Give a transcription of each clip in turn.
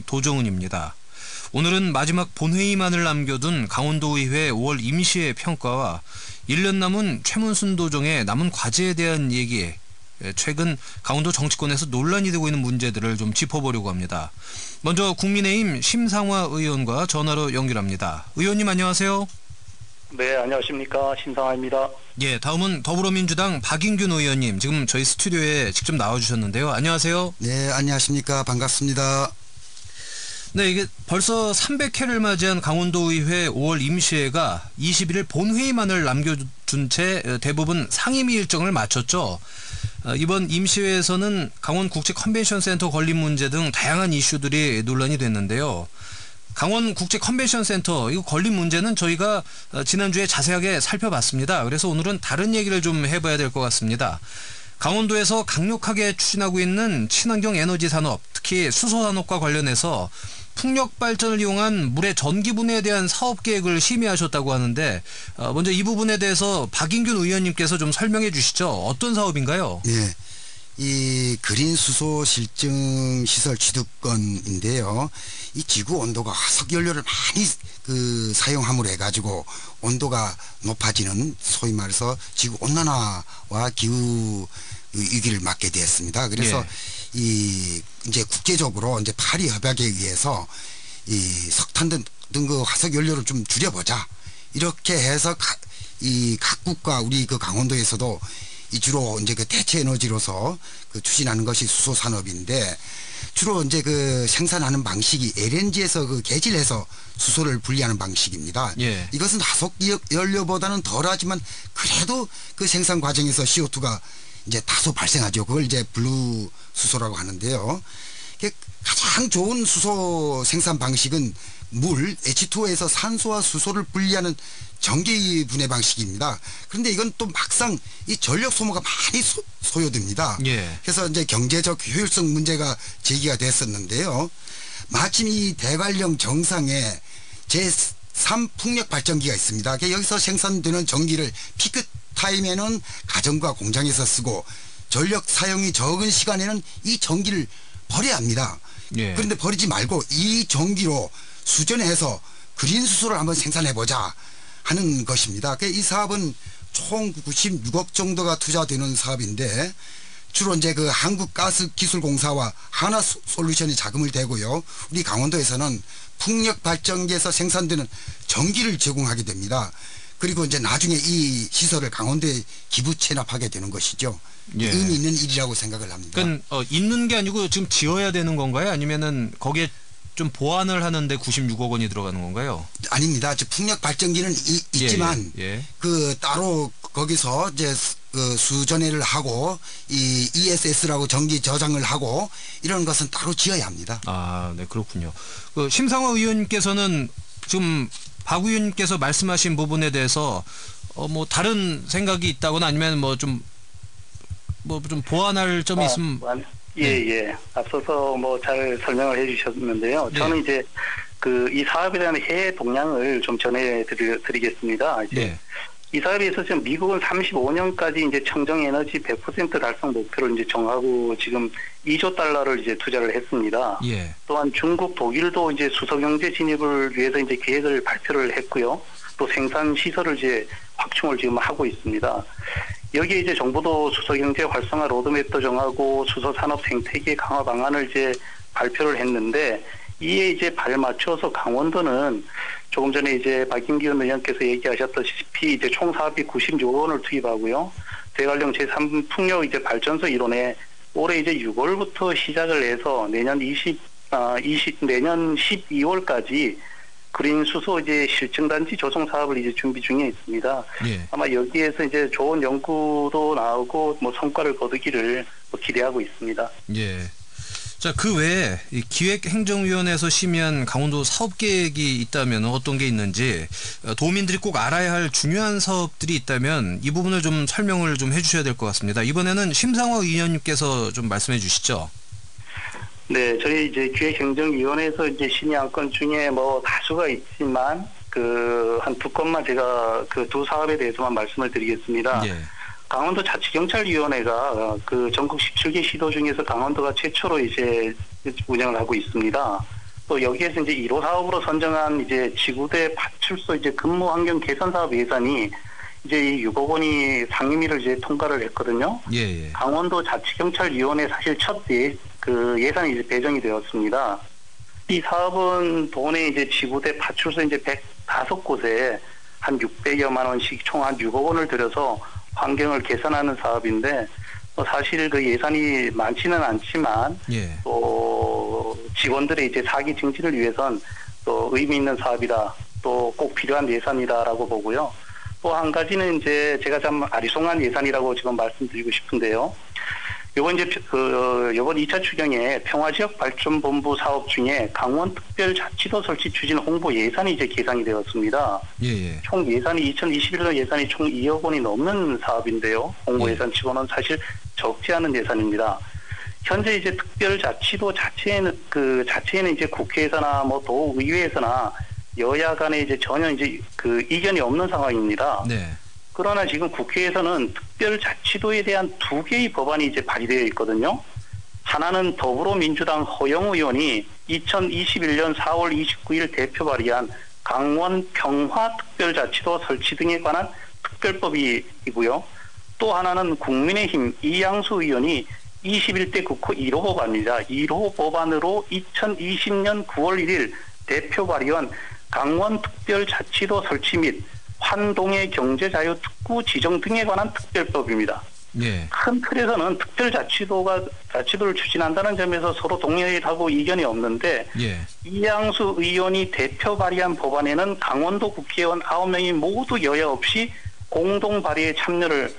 도정은입니다. 오늘은 마지막 본회의만을 남겨둔 강원도의회 5월 임시회 평가와 1년 남은 최문순 도정의 남은 과제에 대한 얘기, 최근 강원도 정치권에서 논란이 되고 있는 문제들을 좀 짚어보려고 합니다. 먼저 국민의힘 심상화 의원과 전화로 연결합니다. 의원님 안녕하세요. 네, 안녕하십니까. 심상화입니다. 예, 다음은 더불어민주당 박인균 의원님, 지금 저희 스튜디오에 직접 나와주셨는데요. 안녕하세요. 네, 안녕하십니까. 반갑습니다. 네, 이게 벌써 300회를 맞이한 강원도의회 5월 임시회가 21일 본회의만을 남겨둔 채 대부분 상임위 일정을 마쳤죠. 이번 임시회에서는 강원국제 컨벤션 센터 건립 문제 등 다양한 이슈들이 논란이 됐는데요. 강원국제 컨벤션 센터 이거 건립 문제는 저희가 지난주에 자세하게 살펴봤습니다. 그래서 오늘은 다른 얘기를 좀 해봐야 될 것 같습니다. 강원도에서 강력하게 추진하고 있는 친환경 에너지 산업, 특히 수소 산업과 관련해서 풍력 발전을 이용한 물의 전기 분해에 대한 사업 계획을 심의하셨다고 하는데, 먼저 이 부분에 대해서 박인균 의원님께서 좀 설명해 주시죠. 어떤 사업인가요? 네, 이 그린 수소 실증 시설 취득권인데요. 이 지구 온도가 화석 연료를 많이 사용함으로 해가지고 온도가 높아지는, 소위 말해서 지구 온난화와 기후 위기를 맞게 되었습니다. 그래서 이제 국제적으로 이제 파리 협약에 의해서 이 석탄 등 그 화석 연료를 좀 줄여보자, 이렇게 해서 이 각국과 우리 그 강원도에서도 이 주로 이제 그 대체 에너지로서 추진하는 것이 수소 산업인데, 주로 이제 생산하는 방식이 LNG에서 개질해서 수소를 분리하는 방식입니다. 예. 이것은 화석 연료보다는 덜하지만 그래도 그 생산 과정에서 CO2가 이제 다소 발생하죠. 그걸 이제 블루 수소라고 하는데요. 가장 좋은 수소 생산 방식은 물 H2O에서 산소와 수소를 분리하는 전기 분해 방식입니다. 그런데 이건 또 막상 이 전력 소모가 많이 소요됩니다. 예. 그래서 이제 경제적 효율성 문제가 제기가 됐었는데요. 마침 이 대관령 정상에 제3 풍력 발전기가 있습니다. 여기서 생산되는 전기를 피크 타임에는 가정과 공장에서 쓰고, 전력 사용이 적은 시간에는 이 전기를 버려야 합니다. 예. 그런데 버리지 말고 이 전기로 수전해서 그린 수소를 한번 생산해보자 하는 것입니다. 이 사업은 총 96억 정도가 투자되는 사업인데, 주로 이제 한국가스기술공사와 하나솔루션이 자금을 대고요. 우리 강원도에서는 풍력 발전기에서 생산되는 전기를 제공하게 됩니다. 그리고 이제 나중에 이 시설을 강원도에 기부 체납하게 되는 것이죠. 예. 의미 있는 일이라고 생각을 합니다. 그러니까 있는 게 아니고 지금 지어야 되는 건가요? 아니면은 거기에 좀 보완을 하는데 96억 원이 들어가는 건가요? 아닙니다. 풍력 발전기는 있지만 따로 거기서 이제 수전해를 하고 이 ESS라고 전기 저장을 하고 이런 것은 따로 지어야 합니다. 아, 네, 그렇군요. 심상화 의원님께서는 지금 박 의원님께서 말씀하신 부분에 대해서 뭐 다른 생각이 있다거나 아니면 좀 보완할 점이 있으면. 예. 앞서서 잘 설명을 해주셨는데요. 저는 이제 이 사업에 대한 해외 동향을 좀 전해드리겠습니다. 이 사업에 있어서 지금 미국은 35년까지 이제 청정 에너지 100% 달성 목표를 이제 정하고 지금 2조 달러를 이제 투자를 했습니다. 예. 또한 중국, 독일도 이제 수소 경제 진입을 위해서 이제 계획을 발표를 했고요. 또 생산 시설을 이제 확충을 지금 하고 있습니다. 여기에 이제 정부도 수소 경제 활성화 로드맵도 정하고 수소 산업 생태계 강화 방안을 이제 발표를 했는데, 이에 이제 발맞춰서 강원도는 조금 전에 이제 박인균 의원께서 얘기하셨다시피 이제 총 사업비 96억 원을 투입하고요. 대관령 제3 풍력 이제 발전소 이론에 올해 이제 6월부터 시작을 해서 내년 12월까지 그린 수소 이제 실증단지 조성 사업을 이제 준비 중에 있습니다. 예. 아마 여기에서 이제 좋은 연구도 나오고 성과를 거두기를 기대하고 있습니다. 예. 자, 그 외에 이 기획행정위원회에서 심의한 강원도 사업 계획이 있다면 어떤 게 있는지, 도민들이 꼭 알아야 할 중요한 사업들이 있다면 이 부분을 좀 설명을 좀 해주셔야 될 것 같습니다. 이번에는 심상화 의원님께서 좀 말씀해 주시죠. 네, 저희 이제 기획행정위원회에서 이제 심의 안건 중에 다수가 있지만 한 두 건만 제가 두 사업에 대해서만 말씀을 드리겠습니다. 예. 강원도 자치경찰위원회가 그 전국 17개 시도 중에서 강원도가 최초로 이제 운영을 하고 있습니다. 또 여기에서 이제 1호 사업으로 선정한 이제 지구대 파출소 이제 근무 환경 개선 사업 예산이 이제 이 6억 원이 상임위를 이제 통과를 했거든요. 예, 예. 강원도 자치경찰위원회 사실 첫 예산이 이제 배정이 되었습니다. 이 사업은 도내 이제 지구대 파출소 이제 105곳에 한 600여만 원씩 총 한 6억 원을 들여서 환경을 개선하는 사업인데 사실 그 예산이 많지는 않지만 예. 또 직원들의 이제 사기 증진을 위해선 또 의미 있는 사업이다. 또 꼭 필요한 예산이다라고 보고요. 또 한 가지는 이제 제가 참 아리송한 예산이라고 지금 말씀드리고 싶은데요. 요번 이제 요번 2차 추경에 평화지역 발전본부 사업 중에 강원특별자치도 설치 추진 홍보 예산이 이제 계산이 되었습니다. 예, 예. 총 예산이 2021년 예산이 총 2억 원이 넘는 사업인데요. 홍보 예. 예산치고는 사실 적지 않은 예산입니다. 현재 이제 특별자치도 자체에는 이제 국회에서나 뭐 도의회에서나 여야 간에 이제 전혀 이제 그 이견이 없는 상황입니다. 네. 그러나 지금 국회에서는 특별자치도에 대한 두 개의 법안이 이제 발의되어 있거든요. 하나는 더불어민주당 허영 의원이 2021년 4월 29일 대표 발의한 강원 평화특별자치도 설치 등에 관한 특별법이고요. 또 하나는 국민의힘 이양수 의원이 21대 국회 1호 법안입니다. 1호 법안으로 2020년 9월 1일 대표 발의한 강원특별자치도 설치 및 환동의 경제자유 특구 지정 등에 관한 특별법입니다. 예. 큰 틀에서는 자치도를 추진한다는 점에서 서로 동의하고 이견이 없는데 예. 이양수 의원이 대표 발의한 법안에는 강원도 국회의원 9명이 모두 여야 없이 공동 발의에 참여를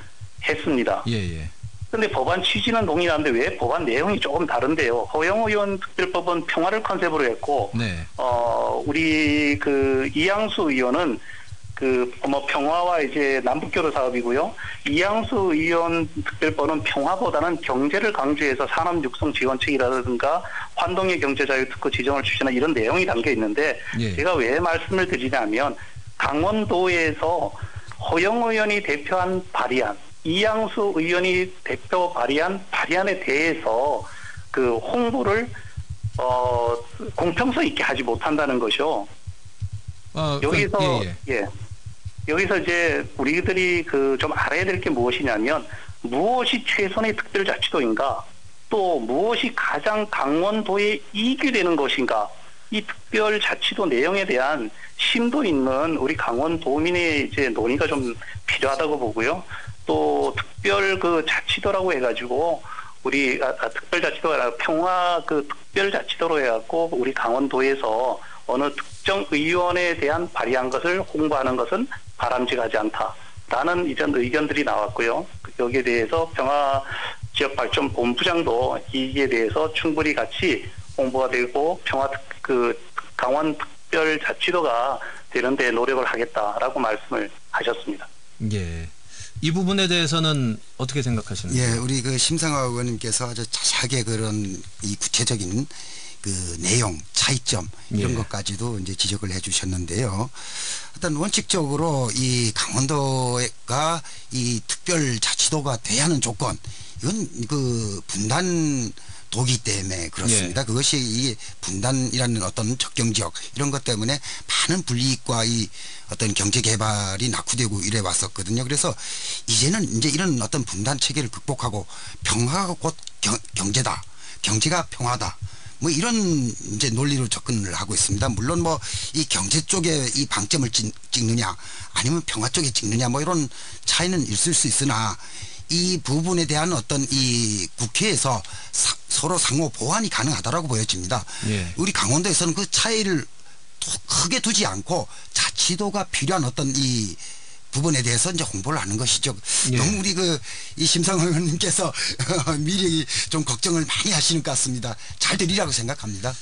했습니다. 예, 예. 그런데 법안 취지는 동일한데 왜 법안 내용이 조금 다른데요. 허영 의원 특별법은 평화를 컨셉으로 했고, 네. 우리 그 이양수 의원은 평화와 이제 남북교류 사업이고요. 이양수 의원 특별법은 평화보다는 경제를 강조해서 산업 육성 지원책이라든가 환동의 경제자유 특구 지정을 추진한 이런 내용이 담겨 있는데, 예. 제가 왜 말씀을 드리냐면 강원도에서 허영 의원이 대표한 발의안, 이양수 의원이 대표 발의한 발의안에 대해서 그 홍보를 공평성 있게 하지 못한다는 것이요. 여기서 여기서 이제 우리들이 좀 알아야 될 게 무엇이냐면 무엇이 최선의 특별자치도인가, 또 무엇이 가장 강원도에 이익이 되는 것인가, 이 특별자치도 내용에 대한 심도 있는 우리 강원도민의 이제 논의가 좀 필요하다고 보고요. 또 특별 자치도라고 해가지고 우리 특별자치도가 아니라 평화 특별자치도로 해갖고 우리 강원도에서 어느 특정 의원에 대한 발의한 것을 홍보하는 것은 바람직하지 않다라는 이전 의견들이 나왔고요. 여기에 대해서 평화지역발전본부장도 이에 대해서 충분히 같이 홍보가 되고 강원 특별자치도가 되는데 노력을 하겠다라고 말씀을 하셨습니다. 예. 이 부분에 대해서는 어떻게 생각하시는지? 예, 우리 심상화 의원님께서 아주 자세하게 그런 이 구체적인 그 내용, 차이점 이런 예. 것까지도 이제 지적을 해주셨는데요. 일단 원칙적으로 이 강원도가 이 특별자치도가 돼야 하는 조건, 이건 분단도기 때문에 그렇습니다. 예. 그것이 이 분단이라는 어떤 적경지역 이런 것 때문에 많은 불이익과 이 어떤 경제 개발이 낙후되고 이래 왔었거든요. 그래서 이제는 이제 이런 어떤 분단 체계를 극복하고 평화가 곧 경제다. 경제가 평화다. 뭐 이런 이제 논리로 접근을 하고 있습니다. 물론 이 경제 쪽에 이 방점을 찍느냐 아니면 평화 쪽에 찍느냐 뭐 이런 차이는 있을 수 있으나 이 부분에 대한 어떤 이 국회에서 서로 상호 보완이 가능하다라고 보여집니다. 예. 우리 강원도에서는 그 차이를 크게 두지 않고 자치도가 필요한 어떤 이 부분에 대해서 이제 홍보를 하는 것이죠. 예. 너무 우리 이 심상호 의원님께서 미리 좀 걱정을 많이 하시는 것 같습니다. 잘 되리라고 생각합니다.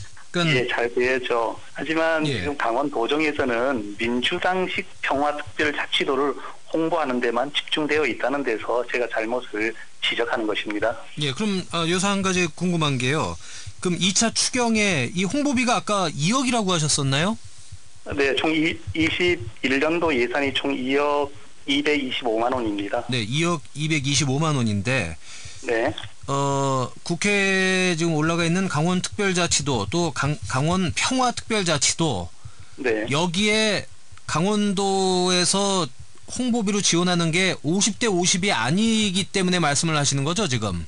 예, 잘 되죠. 하지만 예. 지금 강원 도정에서는 민주당식 평화특별자치도를 홍보하는 데만 집중되어 있다는 데서 제가 잘못을 지적하는 것입니다. 예, 그럼 여기서 한 가지 궁금한 게요. 그럼 2차 추경에 이 홍보비가 아까 2억이라고 하셨었나요? 네, 총 21년도 예산이 총 2억 225만 원입니다. 네, 2억 225만 원인데 네. 국회에 지금 올라가 있는 강원특별자치도 또 강원 평화특별자치도 네. 여기에 강원도에서 홍보비로 지원하는 게 50대 50이 아니기 때문에 말씀을 하시는 거죠, 지금?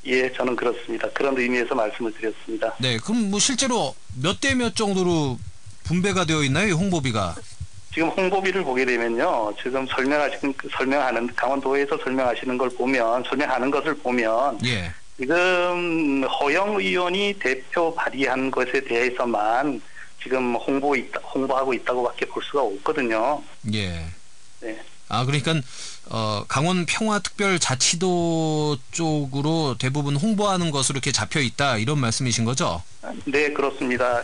예, 저는 그렇습니다. 그런 의미에서 말씀을 드렸습니다. 네, 그럼 뭐 실제로 몇 대 몇 정도로 분배가 되어 있나요, 이 홍보비가? 지금 홍보비를 보게 되면요, 지금 설명하는 강원도에서 설명하시는 걸 보면 설명하는 것을 보면 예. 지금 허영 의원이 대표 발의한 것에 대해서만 지금 홍보하고 있다고밖에 볼 수가 없거든요. 예. 네. 아, 그러니까 강원 평화특별자치도 쪽으로 대부분 홍보하는 것으로 이렇게 잡혀 있다 이런 말씀이신 거죠? 네, 그렇습니다.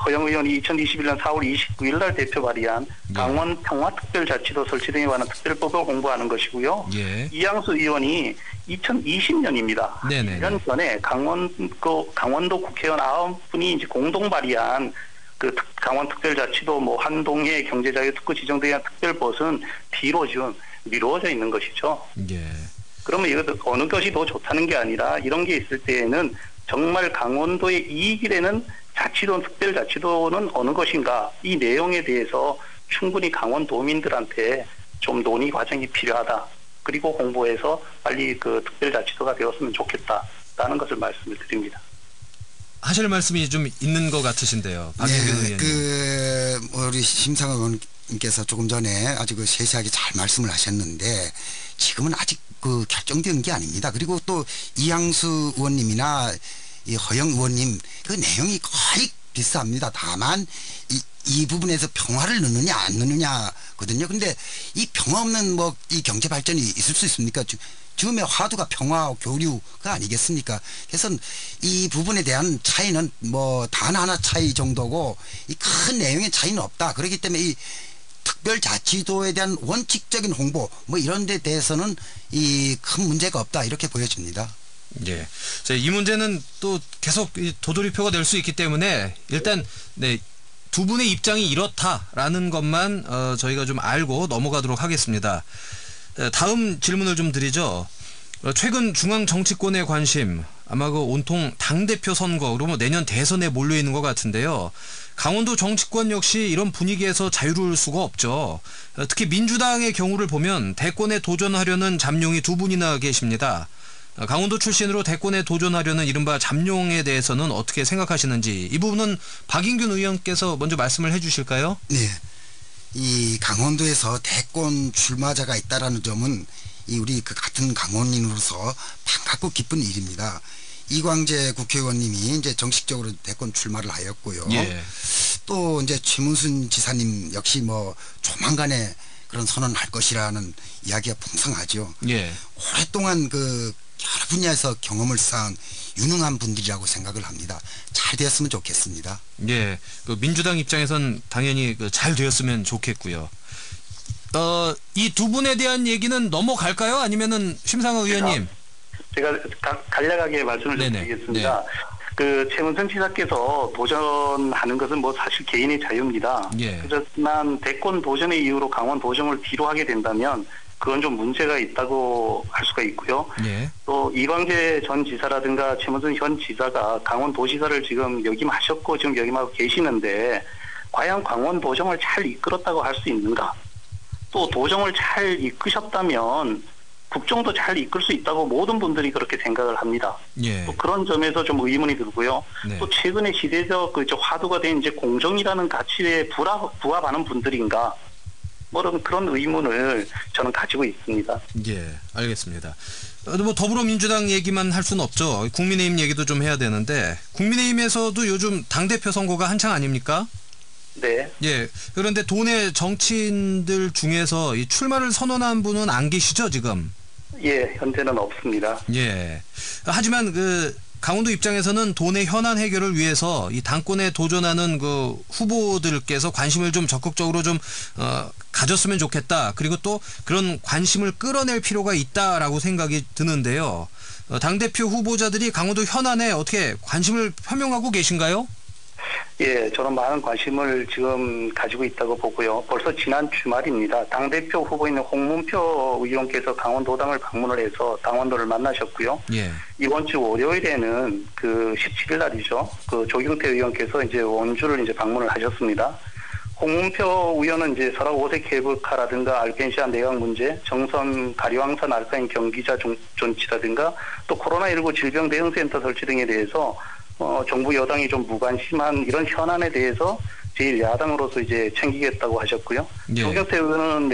허영 의원이 2021년 4월 29일 날 대표 발의한 강원 평화특별자치도 설치 등에 관한 특별법을 홍보하는 것이고요. 예. 이양수 의원이 2020년입니다. 네네. 1년 전에 강원도 국회의원 9분이 이제 공동 발의한 그 강원특별자치도 뭐 한동해 경제자유특구 지정 등의 특별법은 뒤로 좀 미루어져 있는 것이죠. 예. 그러면 이것도 어느 것이 더 좋다는 게 아니라 이런 게 있을 때에는 정말 강원도의 이익이 되는 자치도, 특별자치도는 어느 것인가 이 내용에 대해서 충분히 강원도민들한테 좀 논의 과정이 필요하다. 그리고 홍보해서 빨리 그 특별자치도가 되었으면 좋겠다라는 것을 말씀을 드립니다. 하실 말씀이 좀 있는 것 같으신데요, 박영균 의원님. 우리 심상호 의원님께서 조금 전에 아주 그 세세하게 잘 말씀을 하셨는데 지금은 아직 그 결정된 게 아닙니다. 그리고 또 이양수 의원님이나 이 허영 의원님 그 내용이 거의 비슷합니다. 다만 이 부분에서 평화를 넣느냐 안 넣느냐거든요. 근데 이 평화 없는 뭐 이 경제 발전이 있을 수 있습니까? 지금의 화두가 평화 교류가 아니겠습니까? 그래서 이 부분에 대한 차이는 뭐 단 하나 차이 정도고 이 큰 내용의 차이는 없다. 그렇기 때문에 이 특별자치도에 대한 원칙적인 홍보 뭐 이런 데 대해서는 이 큰 문제가 없다 이렇게 보여집니다. 예. 자, 이 문제는 또 계속 도돌이표가 될 수 있기 때문에 일단 네, 두 분의 입장이 이렇다라는 것만 저희가 좀 알고 넘어가도록 하겠습니다. 다음 질문을 좀 드리죠. 최근 중앙 정치권의 관심 아마 그 온통 당대표 선거 그리고 내년 대선에 몰려 있는 것 같은데요. 강원도 정치권 역시 이런 분위기에서 자유로울 수가 없죠. 특히 민주당의 경우를 보면 대권에 도전하려는 잠룡이 두 분이나 계십니다. 강원도 출신으로 대권에 도전하려는 이른바 잠룡에 대해서는 어떻게 생각하시는지 이 부분은 박인균 의원께서 먼저 말씀을 해 주실까요? 네. 이 강원도에서 대권 출마자가 있다라는 점은 이 우리 그 같은 강원인으로서 반갑고 기쁜 일입니다. 이광재 국회의원님이 이제 정식적으로 대권 출마를 하였고요. 예. 또 이제 최문순 지사님 역시 뭐 조만간에 그런 선언할 것이라는 이야기가 풍성하죠. 예. 오랫동안 그 여러 분야에서 경험을 쌓은 유능한 분들이라고 생각을 합니다. 잘 되었으면 좋겠습니다. 예, 그 민주당 입장에선 당연히 잘 되었으면 좋겠고요. 이 두 분에 대한 얘기는 넘어갈까요? 아니면은 심상호 의원님? 제가 간략하게 말씀을 좀 드리겠습니다. 네. 그 최문순 지사께서 도전하는 것은 뭐 사실 개인의 자유입니다. 예. 그렇지만 대권 도전의 이유로 강원 도정을 뒤로 하게 된다면 그건 좀 문제가 있다고 할 수가 있고요. 예. 또 이광재 전 지사라든가 최문순 현 지사가 강원도지사를 지금 역임하셨고 지금 역임하고 계시는데 과연 강원도정을 잘 이끌었다고 할 수 있는가? 또 도정을 잘 이끄셨다면 국정도 잘 이끌 수 있다고 모든 분들이 그렇게 생각을 합니다. 예. 또 그런 점에서 좀 의문이 들고요. 네. 또 최근에 시대적 그 화두가 된 이제 공정이라는 가치에 부합하는 분들인가? 뭐 그런 의문을 저는 가지고 있습니다. 예, 알겠습니다. 뭐 더불어민주당 얘기만 할 수는 없죠. 국민의힘 얘기도 좀 해야 되는데 국민의힘에서도 요즘 당대표 선거가 한창 아닙니까? 네. 예. 그런데 도내 정치인들 중에서 이 출마를 선언한 분은 안 계시죠, 지금? 예, 현재는 없습니다. 예. 하지만 그 강원도 입장에서는 도내 현안 해결을 위해서 이 당권에 도전하는 그 후보들께서 관심을 좀 적극적으로 좀 가졌으면 좋겠다. 그리고 또 그런 관심을 끌어낼 필요가 있다라고 생각이 드는데요. 당대표 후보자들이 강원도 현안에 어떻게 관심을 표명하고 계신가요? 예, 저는 많은 관심을 지금 가지고 있다고 보고요. 벌써 지난 주말입니다. 당대표 후보인 홍문표 의원께서 강원도당을 방문을 해서 당원들을 만나셨고요. 예. 이번 주 월요일에는 그 17일 날이죠. 그 조경태 의원께서 이제 원주를 이제 방문을 하셨습니다. 홍문표 의원은 이제 설악 오색 케이블카라든가 알펜시아 내각 문제, 정선 가리왕산 알파인 경기자 존치라든가 또 코로나19 질병 대응센터 설치 등에 대해서 정부 여당이 좀 무관심한 이런 현안에 대해서 제1야당으로서 이제 챙기겠다고 하셨고요. 예. 조경태 의원은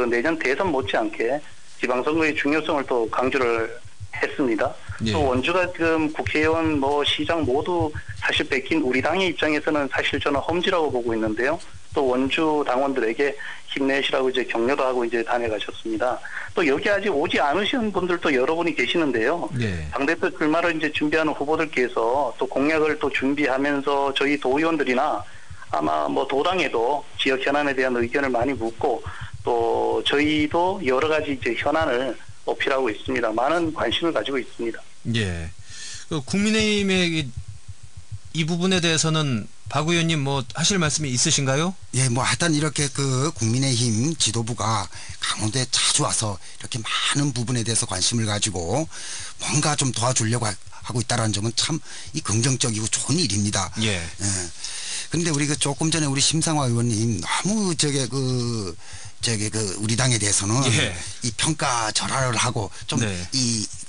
내년 대선 못지않게 지방선거의 중요성을 또 강조를 했습니다. 예. 또 원주가 지금 국회의원 시장 모두 사실 뺏긴 우리 당의 입장에서는 사실 저는 험지라고 보고 있는데요. 또 원주 당원들에게 힘내시라고 이제 격려도 하고 이제 다녀가셨습니다. 또 여기 아직 오지 않으신 분들도 여러분이 계시는데요. 예. 당대표 출마를 이제 준비하는 후보들께서 또 공약을 또 준비하면서 저희 도의원들이나 아마 도당에도 지역 현안에 대한 의견을 많이 묻고 또 저희도 여러 가지 이제 현안을 어필하고 있습니다. 많은 관심을 가지고 있습니다. 예. 그 국민의힘의 이 부분에 대해서는 박 의원님 하실 말씀이 있으신가요? 예, 하여튼 이렇게 그 국민의힘 지도부가 강원도에 자주 와서 이렇게 많은 부분에 대해서 관심을 가지고 뭔가 좀 도와주려고 하고 있다는 점은 참 이 긍정적이고 좋은 일입니다. 예. 예. 그런데 우리 조금 전에 우리 심상화 의원님 너무 우리 당에 대해서는 예. 이 평가절하를 하고 좀 네.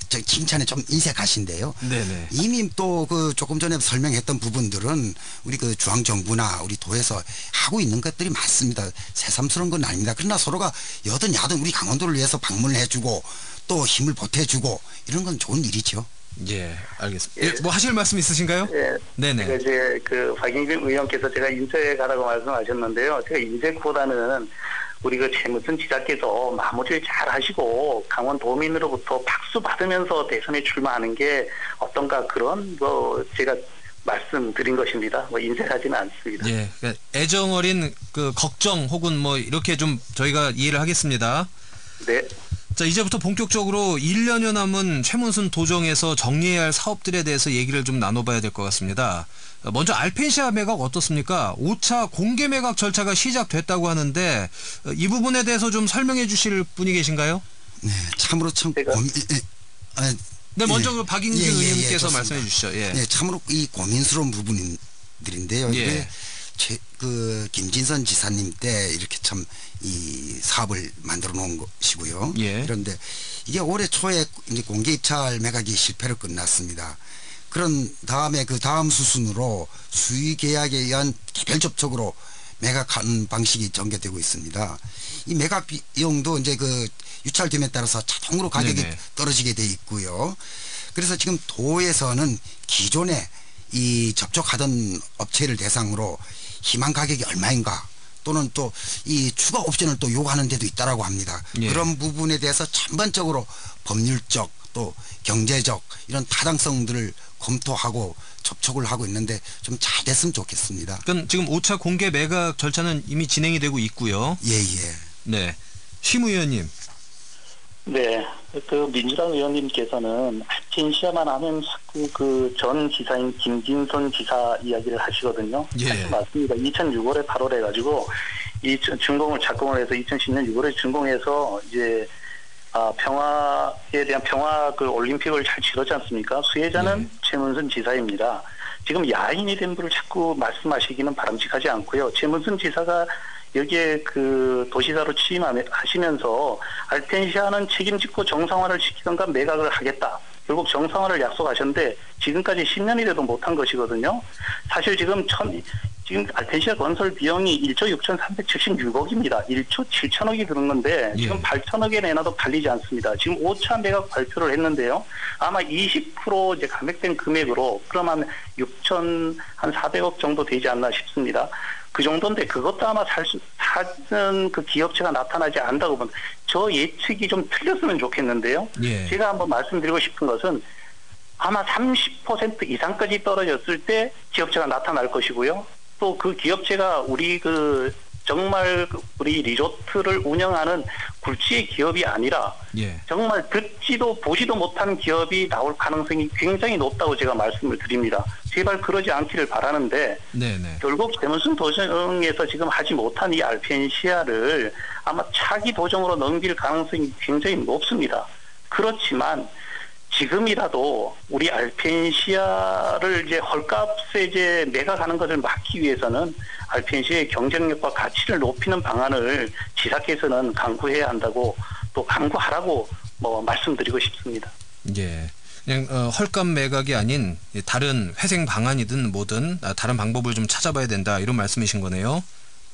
칭찬에 좀 인색하신데요. 네네. 이미 또 조금 전에 설명했던 부분들은 우리 중앙정부나 우리 도에서 하고 있는 것들이 많습니다. 새삼스러운 건 아닙니다. 그러나 서로가 여든 야든 우리 강원도를 위해서 방문을 해주고 또 힘을 보태주고 이런 건 좋은 일이죠. 예, 알겠습니다. 예, 하실 말씀 있으신가요? 예. 네네. 제가 이제 박인균 의원께서 제가 인쇄에 가라고 말씀하셨는데요. 제가 인쇄보다는 우리 최문순 지사께서 마무리를 잘 하시고 강원도민으로부터 박수 받으면서 대선에 출마하는 게 어떤가 그런 제가 말씀드린 것입니다. 인쇄하지는 않습니다. 예, 그러니까 애정 어린 그 걱정 혹은 이렇게 좀 저희가 이해를 하겠습니다. 네. 자, 이제부터 본격적으로 1년여 남은 최문순 도정에서 정리해야 할 사업들에 대해서 얘기를 좀 나눠봐야 될 것 같습니다. 먼저 알펜시아 매각 어떻습니까? 5차 공개 매각 절차가 시작됐다고 하는데 이 부분에 대해서 좀 설명해 주실 분이 계신가요? 네, 참으로 참 네, 먼저 그 박인규 의원님께서 좋습니다. 말씀해 주시죠. 예. 네, 참으로 이 고민스러운 부분들인데요. 예. 김진선 지사님 때 이렇게 참 이 사업을 만들어 놓은 것이고요. 예. 그런데 이게 올해 초에 이제 공개 입찰 매각이 실패로 끝났습니다. 그런 다음에 그 다음 수순으로 수의 계약에 의한 개별 접촉으로 매각하는 방식이 전개되고 있습니다. 이 매각 비용도 이제 유찰됨에 따라서 자동으로 가격이 네네. 떨어지게 돼 있고요. 그래서 지금 도에서는 기존에 이 접촉하던 업체를 대상으로 희망 가격이 얼마인가 또는 또 이 추가 옵션을 또 요구하는 데도 있다라고 합니다. 예. 그런 부분에 대해서 전반적으로 법률적 또 경제적 이런 타당성들을 검토하고 접촉을 하고 있는데 좀 잘 됐으면 좋겠습니다. 그럼 지금 5차 공개 매각 절차는 이미 진행이 되고 있고요. 예예. 네, 심 의원님. 네, 민주당 의원님께서는 알펜시아만 하면 자꾸 전 지사인 김진선 지사 이야기를 하시거든요. 예. 사실 맞습니다. 2006월에 8월에 가지고 이 착공을 해서 2010년 6월에 준공해서 이제 평화에 대한 올림픽을 잘 치렀지 않습니까? 수혜자는 최문순 지사입니다. 지금 야인이 된 분을 자꾸 말씀하시기는 바람직하지 않고요. 최문순 지사가 여기에 도시사로 취임하시면서 알펜시아는 책임지고 정상화를 시키던가 매각을 하겠다. 결국 정상화를 약속하셨는데 지금까지 10년이 돼도 못한 것이거든요. 사실 지금 알펜시아 건설 비용이 1조 6,376억입니다. 1조 7천억이 드는 건데 지금 8천억에 내놔도 팔리지 않습니다. 지금 5차 매각 발표를 했는데요. 아마 20% 이제 감액된 금액으로 그러면 6,400억 정도 되지 않나 싶습니다. 그 정도인데 그것도 아마 사는 그 기업체가 나타나지 않는다고 보면 저 예측이 좀 틀렸으면 좋겠는데요. 예. 제가 한번 말씀드리고 싶은 것은 아마 30% 이상까지 떨어졌을 때 기업체가 나타날 것이고요. 또 그 기업체가 우리 정말 우리 리조트를 운영하는 굴지의 기업이 아니라 예. 정말 듣지도 보지도 못한 기업이 나올 가능성이 굉장히 높다고 제가 말씀을 드립니다. 제발 그러지 않기를 바라는데 네네. 결국 재무슨 도정에서 지금 하지 못한 이 알펜시아를 아마 차기 도정으로 넘길 가능성이 굉장히 높습니다. 그렇지만 지금이라도 우리 알펜시아를 이제 헐값에 이제 매각하는 것을 막기 위해서는 알펜시아의 경쟁력과 가치를 높이는 방안을 지사께서는 강구해야 한다고 또 강구하라고 말씀드리고 싶습니다. 예. 그냥 헐값 매각이 아닌 다른 회생 방안이든 뭐든 다른 방법을 좀 찾아봐야 된다 이런 말씀이신 거네요.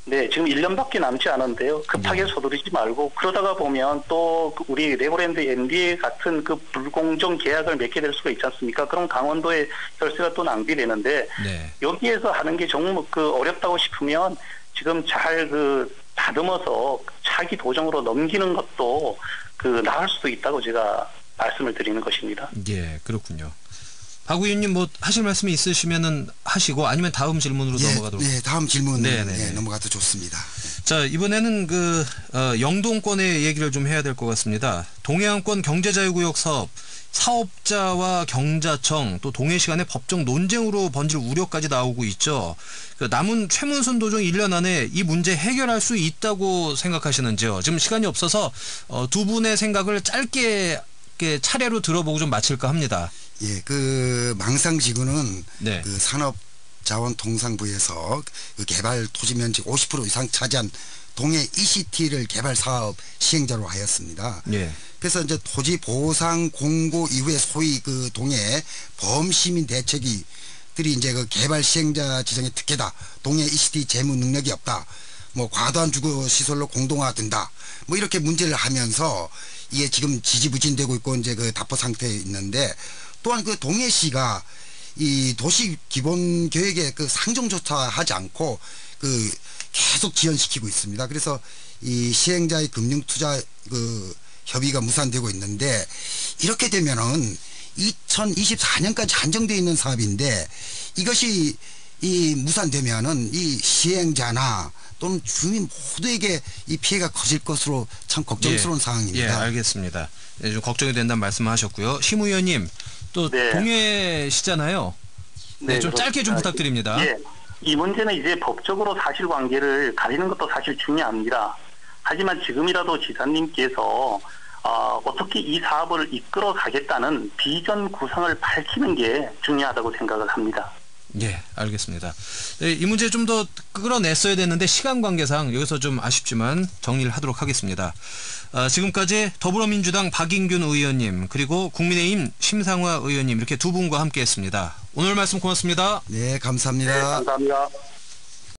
네, 지금 1년밖에 남지 않은데요. 급하게 서두르지 말고 그러다가 보면 또 우리 레고랜드 MDA 같은 그 불공정 계약을 맺게 될 수가 있지 않습니까? 그럼 강원도의 혈세가 또 낭비되는데 네. 여기에서 하는 게 정말 어렵다고 싶으면 지금 잘 다듬어서 차기 도정으로 넘기는 것도 나을 수도 있다고 제가 말씀을 드리는 것입니다. 예, 그렇군요. 박 의원님 뭐 하실 말씀이 있으시면은 하시고 아니면 다음 질문으로 넘어가도록. 네, 다음 질문 네네네. 넘어가도 좋습니다. 자, 이번에는 영동권의 얘기를 좀 해야 될 것 같습니다. 동해안권 경제자유구역 사업자와 경자청 또 동해시 간의 법정 논쟁으로 번질 우려까지 나오고 있죠. 남은 최문순 도정 1년 안에 이 문제 해결할 수 있다고 생각하시는지요? 지금 시간이 없어서 두 분의 생각을 짧게 차례로 들어보고 좀 마칠까 합니다. 예, 망상지구는 네. 산업자원통상부에서 개발 토지 면적 50% 이상 차지한 동해 ECT를 개발 사업 시행자로 하였습니다. 예. 그래서 이제 토지 보상 공고 이후에 소위 동해 범시민 대책위들이 이제 개발 시행자 지정의 특혜다. 동해 ECT 재무 능력이 없다. 과도한 주거 시설로 공동화된다. 이렇게 문제를 하면서 이게 지금 지지부진되고 있고 이제 답보 상태에 있는데 또한 동해시가 이 도시 기본 계획에 상정조차 하지 않고 계속 지연시키고 있습니다. 그래서 이 시행자의 금융투자 협의가 무산되고 있는데 이렇게 되면은 2024년까지 한정되어 있는 사업인데 이것이 무산되면은 이 시행자나 또는 주민 모두에게 이 피해가 커질 것으로 참 걱정스러운 상황입니다. 예, 알겠습니다. 좀 걱정이 된다는 말씀하셨고요. 심 의원님 또 네. 동해시잖아요. 네, 좀 짧게 좀 부탁드립니다. 예, 이 문제는 이제 법적으로 사실관계를 가리는 것도 사실 중요합니다. 하지만 지금이라도 지사님께서 어떻게 이 사업을 이끌어 가겠다는 비전 구상을 밝히는 게 중요하다고 생각을 합니다. 예, 알겠습니다. 네, 이 문제 좀 더 끌어냈어야 됐는데 시간 관계상 여기서 좀 아쉽지만 정리를 하도록 하겠습니다. 지금까지 더불어민주당 박인균 의원님 그리고 국민의힘 심상화 의원님 이렇게 두 분과 함께했습니다. 오늘 말씀 고맙습니다. 네, 감사합니다. 네, 감사합니다.